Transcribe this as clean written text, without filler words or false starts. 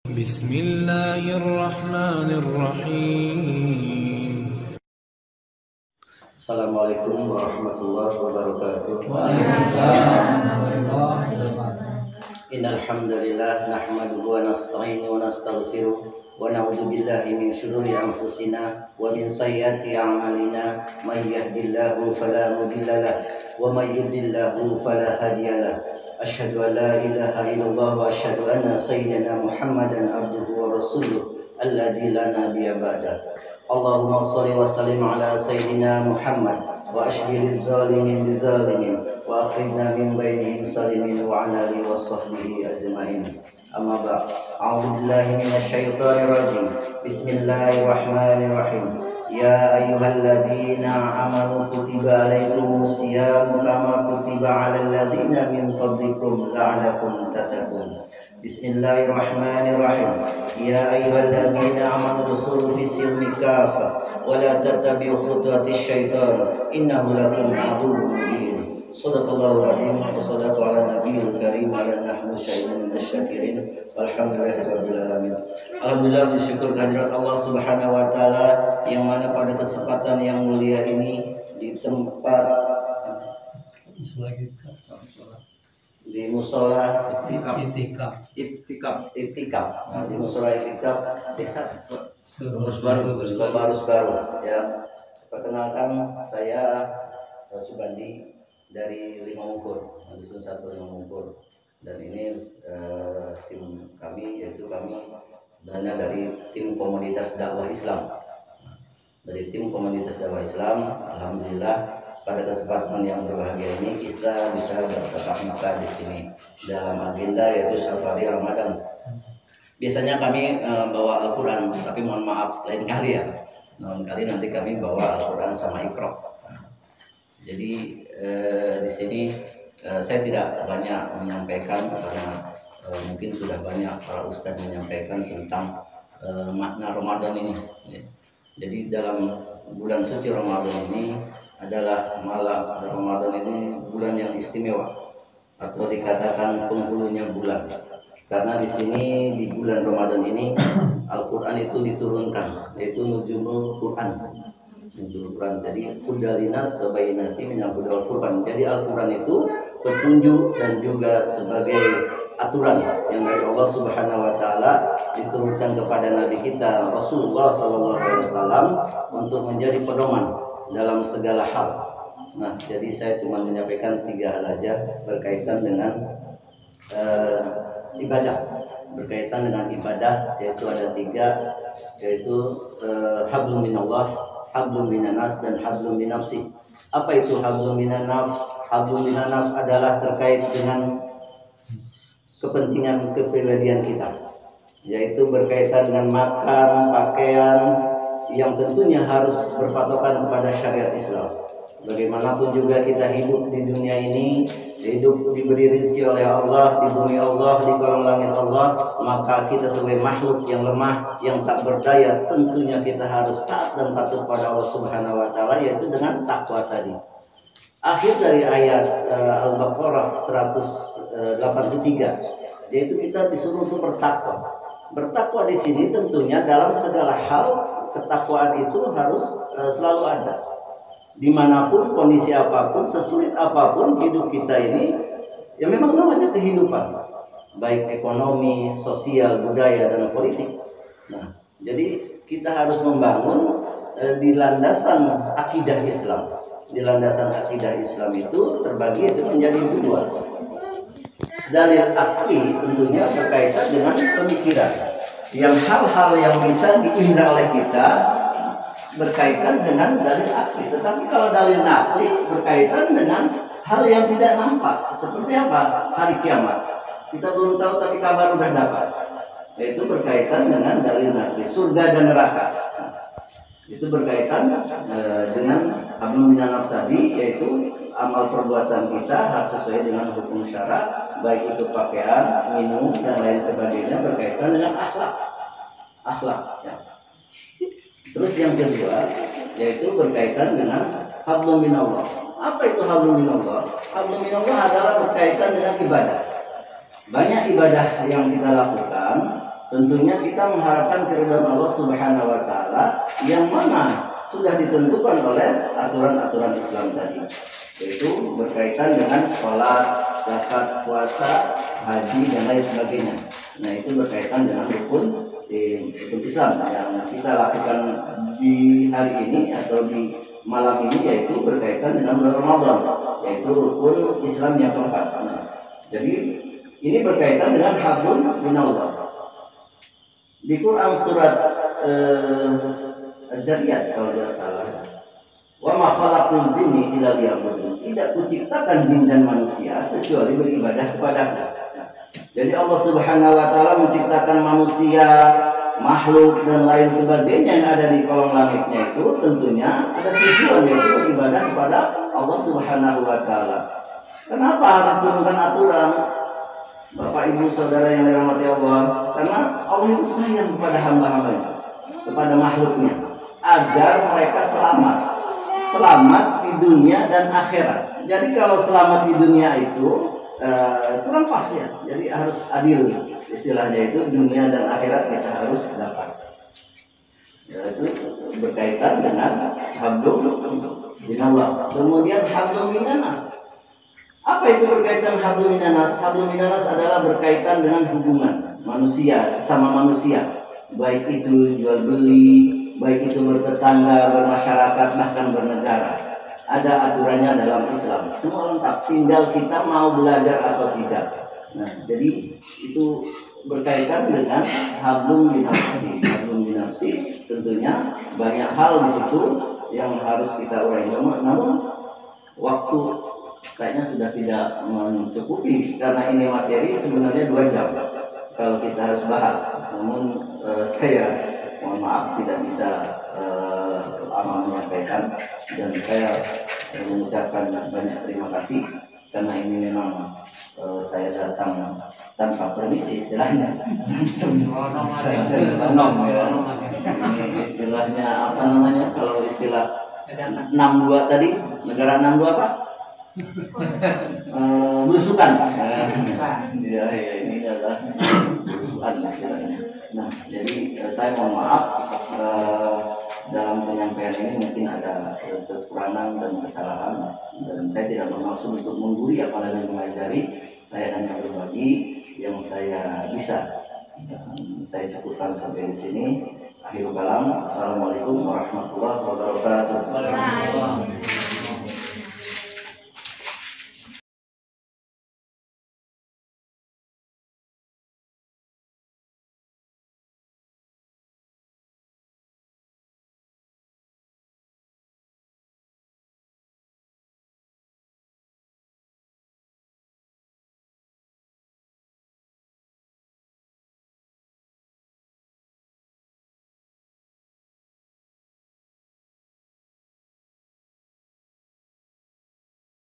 بسم الله الرحمن الرحيم. Assalamualaikum warahmatullahi wabarakatuh. Innal hamdalillah nahmaduhu wa nasta'inuhu wa nastaghfiruh wa na'udzu billahi min shururi anfusina wa min sayyiati a'malina may yahdihillahu fala mudilla lahu wa may yudlilhu fala hadiya lahu. Asyhadu an la ilaha illallah wa asyhadu anna sayyidina Muhammadan abduhu wa rasuluh alladzi la nabiyya ba'da. Allahumma shalli wa sallim ala sayyidina Muhammad wa ashhidil zalimin bidzalimin wa akhrijna min bainihim salimin wa ala alihi wa sahbihi ajma'in. Amma ba'd. A'udzu billahi minasy syaithanir rajim. Bismillahirrahmanirrahim. Ya ayyuhalladzina amanu kutiba alaikumus syiyamu kama kutiba 'alal ladzina min qablikum la'allakum tattaqun. Bismillahirrahmanirrahim. Ya ayyuhalladzina amanu udkhulu fis-silmi kafah wa la tattabi'u khutuwatis syaitan innahu lakum 'aduwwun mubin. Shadaqallahul 'azim wa shadaqa 'ala nabiyil karim wa ala nahnu syahidin wasyakirin walhamdulillahirabbil alamin. Alhamdulillah, bersyukur kehadirat Allah Subhanahu wa taala yang mana pada kesempatan yang mulia ini di tempat di musola Iktikaf. Nah, di musola Iktikaf desa Barus Baru ya. Perkenalkan, saya Subandi dari Limamungkur, Dusun 1 Limamungkur, dan ini tim kami, yaitu kami sebenarnya dari tim komunitas dakwah Islam. Dari tim komunitas dakwah Islam, alhamdulillah pada kesempatan yang berbahagia ini kita bisa bertatap muka di sini dalam agenda yaitu Safari Ramadan. Biasanya kami bawa Al-Quran, tapi mohon maaf lain kali ya. Lain kali nanti kami bawa Al-Quran sama Iqra. Jadi di sini saya tidak banyak menyampaikan karena mungkin sudah banyak para ustadz menyampaikan tentang makna Ramadan ini. Jadi dalam bulan suci Ramadan ini adalah malam Ramadan ini bulan yang istimewa atau dikatakan penghulunya bulan. Karena di sini di bulan Ramadan ini Al-Quran itu diturunkan, yaitu nuzulul Quran. Jadi kudalinas sebainati menyambut Al-Quran. Jadi Al-Quran itu petunjuk dan juga sebagai aturan yang dari Allah Subhanahu wa taala diturunkan kepada nabi kita Rasulullah sallallahu alaihi wasallam untuk menjadi pedoman dalam segala hal. Nah, jadi saya cuma menyampaikan 3 hal aja berkaitan dengan ibadah. Berkaitan dengan ibadah yaitu ada 3, yaitu hablum minallah, hablum minanas, dan hablum minafsi. Apa itu hablum minanaf? Hablum minanaf adalah terkait dengan kepentingan kepribadian kita, yaitu berkaitan dengan makan, pakaian, yang tentunya harus berpatokan kepada syariat Islam. Bagaimanapun juga kita hidup di dunia ini, hidup diberi rezeki oleh Allah, di bumi Allah, di kolam langit Allah, maka kita sebagai makhluk yang lemah, yang tak berdaya, tentunya kita harus taat dan patuh pada Allah Subhanahu wa taala, yaitu dengan takwa tadi. Akhir dari ayat Al-Baqarah 183, yaitu kita disuruh untuk bertakwa. Bertakwa di sini tentunya dalam segala hal ketakwaan itu harus selalu ada. Dimanapun, kondisi apapun, sesulit apapun hidup kita ini, ya memang namanya kehidupan, baik ekonomi, sosial, budaya, dan politik. Nah, jadi kita harus membangun di landasan akidah Islam. Di landasan akidah Islam itu terbagi itu menjadi 2. Dalil akli tentunya berkaitan dengan pemikiran, yang hal-hal yang bisa diindra oleh kita berkaitan dengan dalil akli. Tetapi kalau dalil nakli berkaitan dengan hal yang tidak nampak, seperti apa? Hari kiamat kita belum tahu tapi kabar sudah dapat, yaitu berkaitan dengan dalil nakli, surga dan neraka. Itu berkaitan dengan hablum minanaf tadi, yaitu amal perbuatan kita harus sesuai dengan hukum syara, baik itu pakaian, minum, dan lain sebagainya, berkaitan dengan akhlak ya. Terus yang kedua yaitu berkaitan dengan hablum minallah. Apa itu hablum minallah? Hablum minallah adalah berkaitan dengan ibadah. Banyak ibadah yang kita lakukan tentunya kita mengharapkan keridhaan Allah Subhanahu wa taala yang mana sudah ditentukan oleh aturan-aturan Islam tadi, yaitu berkaitan dengan sholat, zakat, puasa, haji dan lain sebagainya. Nah, itu berkaitan dengan rukun Islam yang kita lakukan di hari ini atau di malam ini, yaitu berkaitan dengan bulan Ramadan, yaitu rukun Islam yang keempat. Nah, jadi ini berkaitan dengan hablum minallah. Di Quran surat Al-Jariyat kalau tidak salah, wa ma khalaqul jinni illa liya'budun, tidak kuciptakan jin dan manusia kecuali beribadah kepadaku. Jadi Allah Subhanahu wa taala menciptakan manusia, makhluk dan lain sebagainya yang ada di kolong langitnya itu tentunya ada tujuan, yaitu beribadah kepada Allah Subhanahu wa taala. Kenapa harus turunkan aturan? Bapak Ibu Saudara yang dirahmati Allah, karena Allah itu sayang kepada hamba-hambanya, kepada makhluknya, agar mereka selamat di dunia dan akhirat. Jadi kalau selamat di dunia itu kurang pas ya. Jadi harus adil, istilahnya itu dunia dan akhirat kita harus dapat. Yaitu berkaitan dengan hablum minallah. Kemudian hablum minanas. Apa itu berkaitan hablum minanas? Hablum minanas adalah berkaitan dengan hubungan manusia sesama manusia, baik itu jual beli, baik itu bertetangga, bermasyarakat, bahkan bernegara. Ada aturannya dalam Islam, semua lengkap, tinggal kita mau belajar atau tidak. Nah, jadi itu berkaitan dengan hablum binafsi. Hablum binafsi tentunya banyak hal di situ yang harus kita urai. Namun waktu kayaknya sudah tidak mencukupi, karena ini materi sebenarnya 2 jam kalau kita harus bahas. Namun saya mohon maaf tidak bisa menyampaikan, dan saya mengucapkan banyak terima kasih karena ini memang saya datang tanpa permisi istilahnya. Ini istilahnya apa namanya, kalau istilah 62 tadi, negara 62 apa? Belusukan. Ya, ini adalah belusukan istilahnya. Nah, jadi saya mohon maaf dalam penyampaian ini mungkin ada kekurangan dan kesalahan, dan saya tidak bermaksud untuk menggurui apalagi mengajari. Saya hanya berbagi yang saya bisa. Saya cukupkan sampai di sini. Akhirul kalam. Assalamualaikum warahmatullahi wabarakatuh.